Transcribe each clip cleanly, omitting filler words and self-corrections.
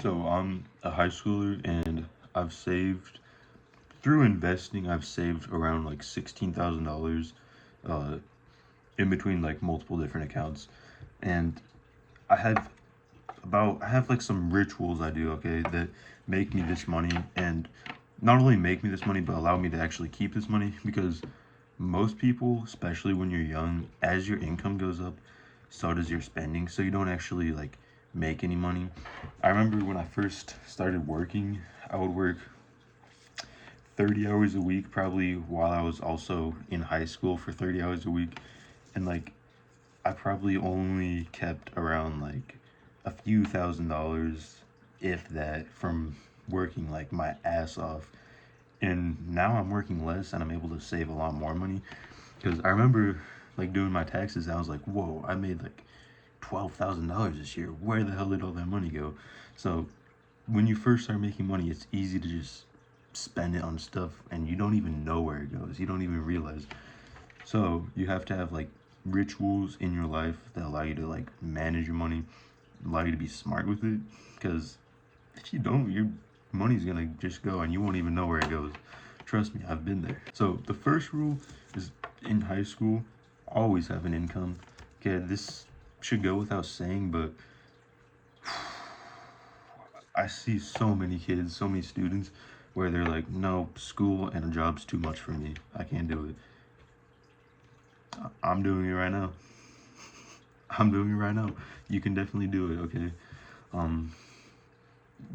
So I'm a high schooler and I've saved through investing. I've saved around like $16,000 uh, in between like multiple different accounts, and I have I have like some rituals I do, okay, that make me this money, and not only make me this money but allow me to actually keep this money because most people, especially when you're young, as your income goes up, so does your spending. So you don't actually like make any money. I remember when I first started working, I would work 30 hours a week, probably while I was also in high school for 30 hours a week. And like, I probably only kept around like a few $1,000s, if that, from working like my ass off. And now I'm working less and I'm able to save a lot more money. Because I remember like doing my taxes, and I was like, whoa, I made like $12,000 this year. Where the hell did all that money go? So when you first start making money, it's easy to just spend it on stuff and you don't even know where it goes. You don't even realize. So you have to have like rituals in your life that allow you to like manage your money, allow you to be smart with it. Because if you don't, your money's gonna just go and you won't even know where it goes. Trust me, I've been there. So the first rule is in high school, always have an income. Okay, this should go without saying, but I see so many kids, so many students where they're like, no, school and a job's too much for me. I can't do it. I'm doing it right now. I'm doing it right now. You can definitely do it, okay? Um,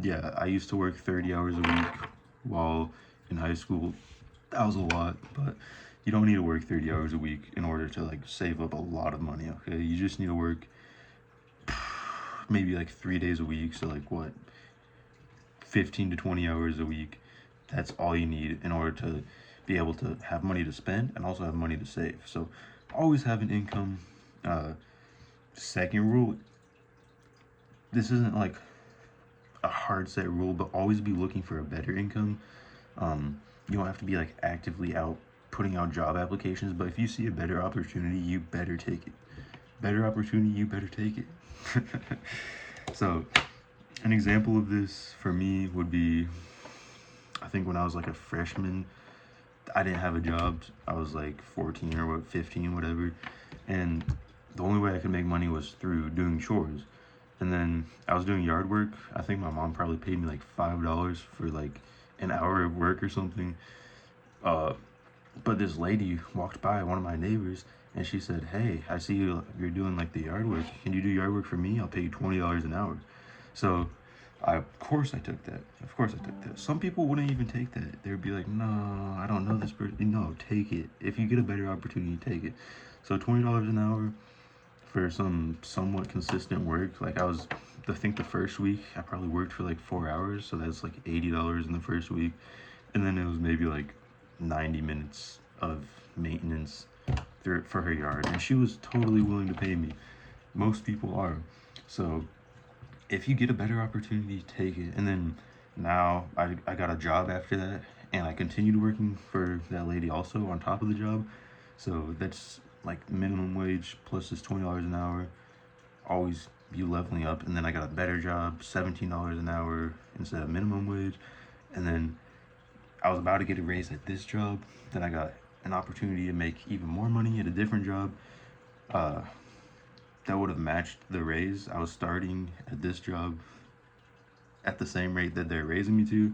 yeah, I used to work 30 hours a week while in high school. That was a lot, but you don't need to work 30 hours a week in order to like save up a lot of money, okay? You just need to work maybe like 3 days a week, so like what, 15 to 20 hours a week. That's all you need in order to be able to have money to spend and also have money to save. So always have an income. Uh, Second rule, this isn't like a hard set rule, but always be looking for a better income. You don't have to be like actively out putting out job applications, but if you see a better opportunity, you better take it. Better opportunity, you better take it. So, an example of this for me would be I think when I was like a freshman, I didn't have a job. I was like 14 or what, 15, whatever. And the only way I could make money was through doing chores. And then I was doing yard work. I think my mom probably paid me like $5 for like an hour of work or something. Uh, but this lady walked by, one of my neighbors, and she said, "Hey, I see you're doing like the yard work. Can you do yard work for me? I'll pay you $20 an hour." So, of course I took that. Of course I took that. Some people wouldn't even take that. They would be like, "No, I don't know this person." No, take it. If you get a better opportunity, take it. So $20 an hour for some somewhat consistent work. Like I think the first week I probably worked for like 4 hours, so that's like $80 in the first week, and then it was maybe like 90 minutes of maintenance for her yard, and she was totally willing to pay me. Most people are. So if you get a better opportunity, take it. And then now I got a job after that, and I continued working for that lady also on top of the job. So that's like minimum wage plus this $20 an hour. Always be leveling up. And then I got a better job, $17 an hour instead of minimum wage. And then I was about to get a raise at this job. Then I got an opportunity to make even more money at a different job. Uh, that would have matched the raise. I was starting at this job at the same rate that they're raising me to,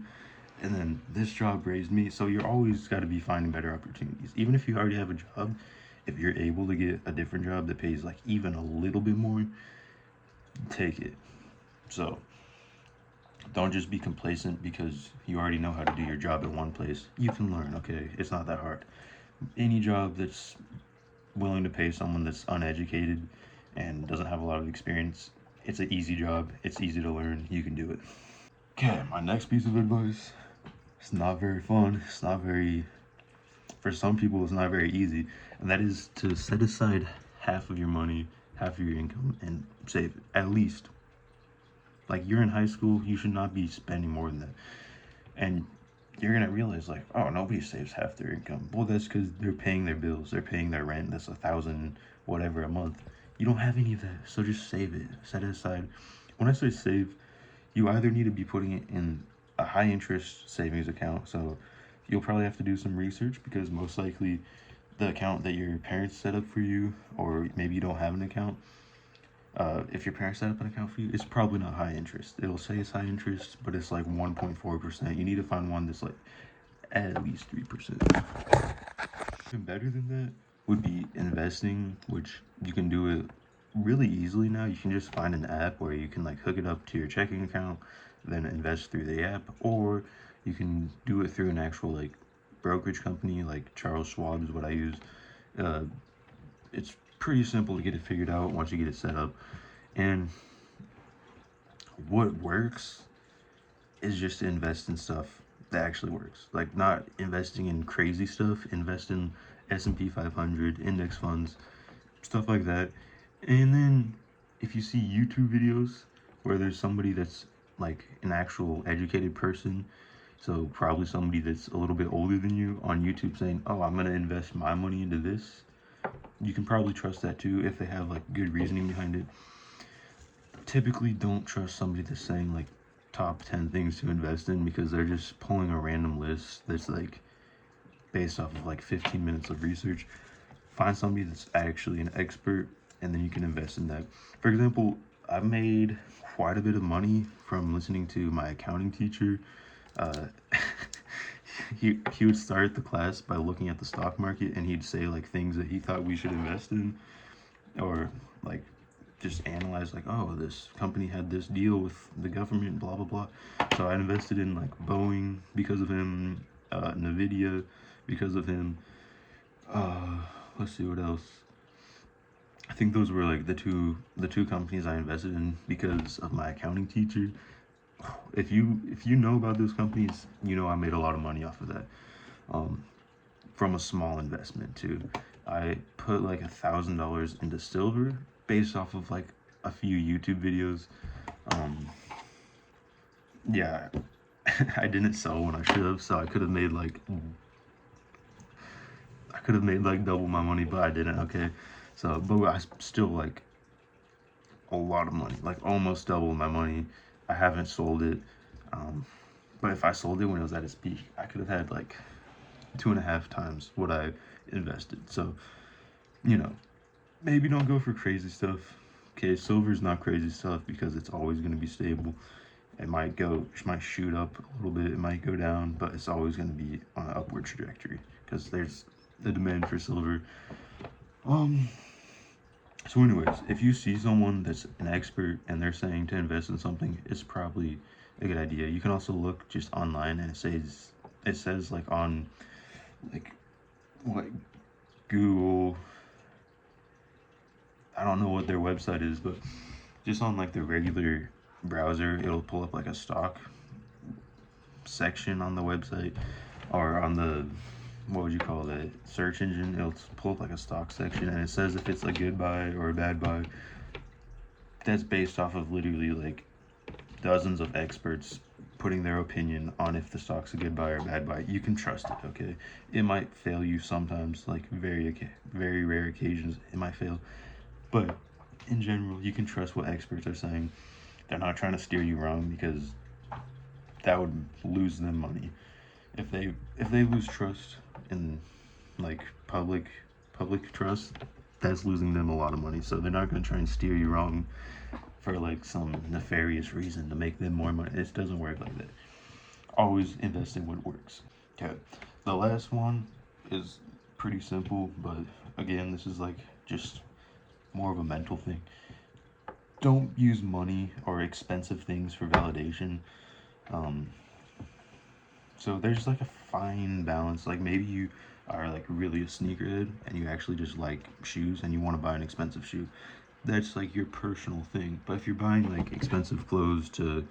and then this job raised me. So you're always got to be finding better opportunities. Even if you already have a job, if you're able to get a different job that pays like even a little bit more, take it. So don't just be complacent because you already know how to do your job at one place. You can learn, okay? It's not that hard. Any job that's willing to pay someone that's uneducated and doesn't have a lot of experience, it's an easy job. It's easy to learn. You can do it. Okay, my next piece of advice. It's not very fun. It's not very, for some people, it's not very easy. And that is to set aside half of your money, half of your income, and save it. At least. Like, you're in high school, you should not be spending more than that. And you're gonna realize, like, oh, nobody saves half their income. Well, that's because they're paying their bills, they're paying their rent. That's 1,000 whatever a month. You don't have any of that, so just save it. Set it aside. When I say save, you either need to be putting it in a high interest savings account. So you'll probably have to do some research, because most likely the account that your parents set up for you, or maybe you don't have an account, if your parents set up an account for you, it's probably not high interest. It'll say it's high interest, but it's like 1.4%. You need to find one that's like at least 3%. Even better than that would be investing, which you can do it really easily now. You can just find an app where you can like hook it up to your checking account, then invest through the app, or you can do it through an actual like brokerage company, like Charles Schwab is what I use. Uh, it's pretty simple to get it figured out once you get it set up. And what works is just to invest in stuff that actually works. Like, not investing in crazy stuff, invest in S&P 500, index funds, stuff like that. And then if you see YouTube videos where there's somebody that's like an actual educated person, so probably somebody that's a little bit older than you on YouTube, saying, "Oh, I'm gonna invest my money into this," you can probably trust that too if they have like good reasoning behind it. Typically don't trust somebody that's saying like top 10 things to invest in, because they're just pulling a random list that's like based off of like 15 minutes of research. Find somebody that's actually an expert, and then you can invest in that. For example, I've made quite a bit of money from listening to my accounting teacher. uh, he would start the class by looking at the stock market, and he'd say like things that he thought we should invest in, or like just analyze like, oh, this company had this deal with the government, blah blah blah. So I invested in like Boeing because of him, Nvidia because of him. Let's see what else. I think those were like the two companies I invested in because of my accounting teacher. If you know about those companies, you know I made a lot of money off of that, um, from a small investment too. I put like $1,000 into silver based off of like a few YouTube videos. Um, yeah, I didn't sell when I should have, so I could have made like double my money, but I didn't. Okay, so but I still like a lot of money, like almost double my money. I haven't sold it, um, but if I sold it when it was at its peak, I could have had like 2.5 times what I invested. So you know, maybe don't go for crazy stuff. Okay, silver's not crazy stuff because it's always going to be stable. It might shoot up a little bit, it might go down, but it's always going to be on an upward trajectory because there's the demand for silver. Um, so anyways, if you see someone that's an expert and they're saying to invest in something, it's probably a good idea. You can also look just online, and it says like on like what Google, I don't know what their website is, but just on like the regular browser, it'll pull up like a stock section on the website, or on the, what would you call that, search engine. It'll pull up like a stock section, and it says if it's a good buy or a bad buy. That's based off of literally like dozens of experts putting their opinion on if the stock's a good buy or a bad buy. You can trust it, okay? It might fail you sometimes, like very rare occasions it might fail, but in general, you can trust what experts are saying. They're not trying to steer you wrong, because that would lose them money. If they lose trust in like public trust, that's losing them a lot of money. So they're not going to try and steer you wrong for like some nefarious reason to make them more money. It doesn't work like that. Always invest in what works. Okay. The last one is pretty simple, but again, this is like just more of a mental thing. Don't use money or expensive things for validation. Um, so there's like a fine balance. Like maybe you are like really a sneakerhead and you actually just like shoes and you want to buy an expensive shoe. That's like your personal thing. But if you're buying like expensive clothes to,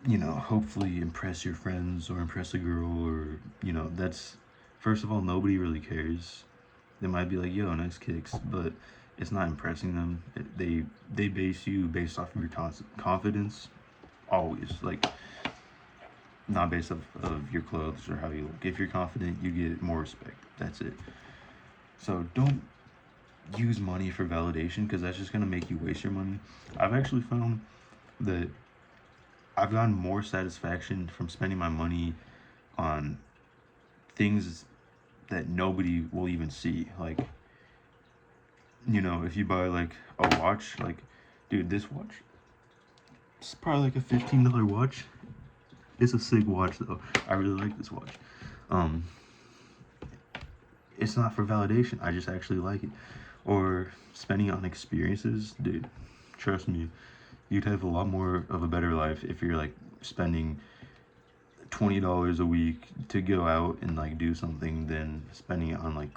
hopefully impress your friends or impress a girl, or, that's, first of all, nobody really cares. They might be like, yo, nice kicks, but it's not impressing them. They base you based off of your confidence, always. Like, not based off of your clothes or how you look. If you're confident, you get more respect. That's it. So don't use money for validation, because that's just going to make you waste your money. I've actually found that I've gotten more satisfaction from spending my money on things that nobody will even see. Like, you know, if you buy like a watch, like, dude, this watch, it's probably like a $15 watch. It's a sick watch though. I really like this watch. Um, it's not for validation. I just actually like it. Or spending on experiences, dude. Trust me, you'd have a lot more of a better life if you're like spending $20 a week to go out and like do something than spending it on like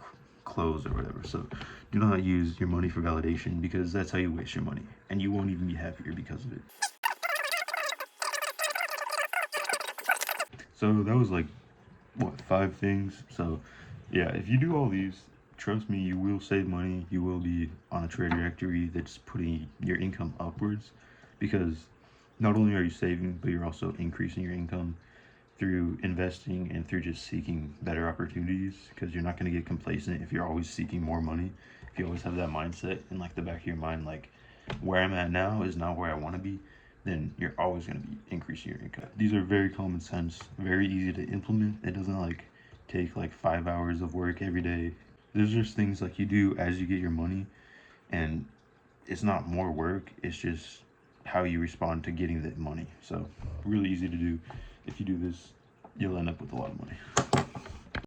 clothes or whatever. So do not use your money for validation, because that's how you waste your money, and you won't even be happier because of it. So that was like, what, 5 things? So yeah, if you do all these, trust me, you will save money. You will be on a trajectory that's putting your income upwards, because not only are you saving, but you're also increasing your income through investing and through just seeking better opportunities, because you're not going to get complacent if you're always seeking more money. If you always have that mindset in like the back of your mind, like, where I'm at now is not where I want to be, then you're always going to be increasing your income. These are very common sense, very easy to implement. It doesn't like take like 5 hours of work every day. There's just things like you do as you get your money, and it's not more work, it's just how you respond to getting that money. So really easy to do. If you do this, you'll end up with a lot of money.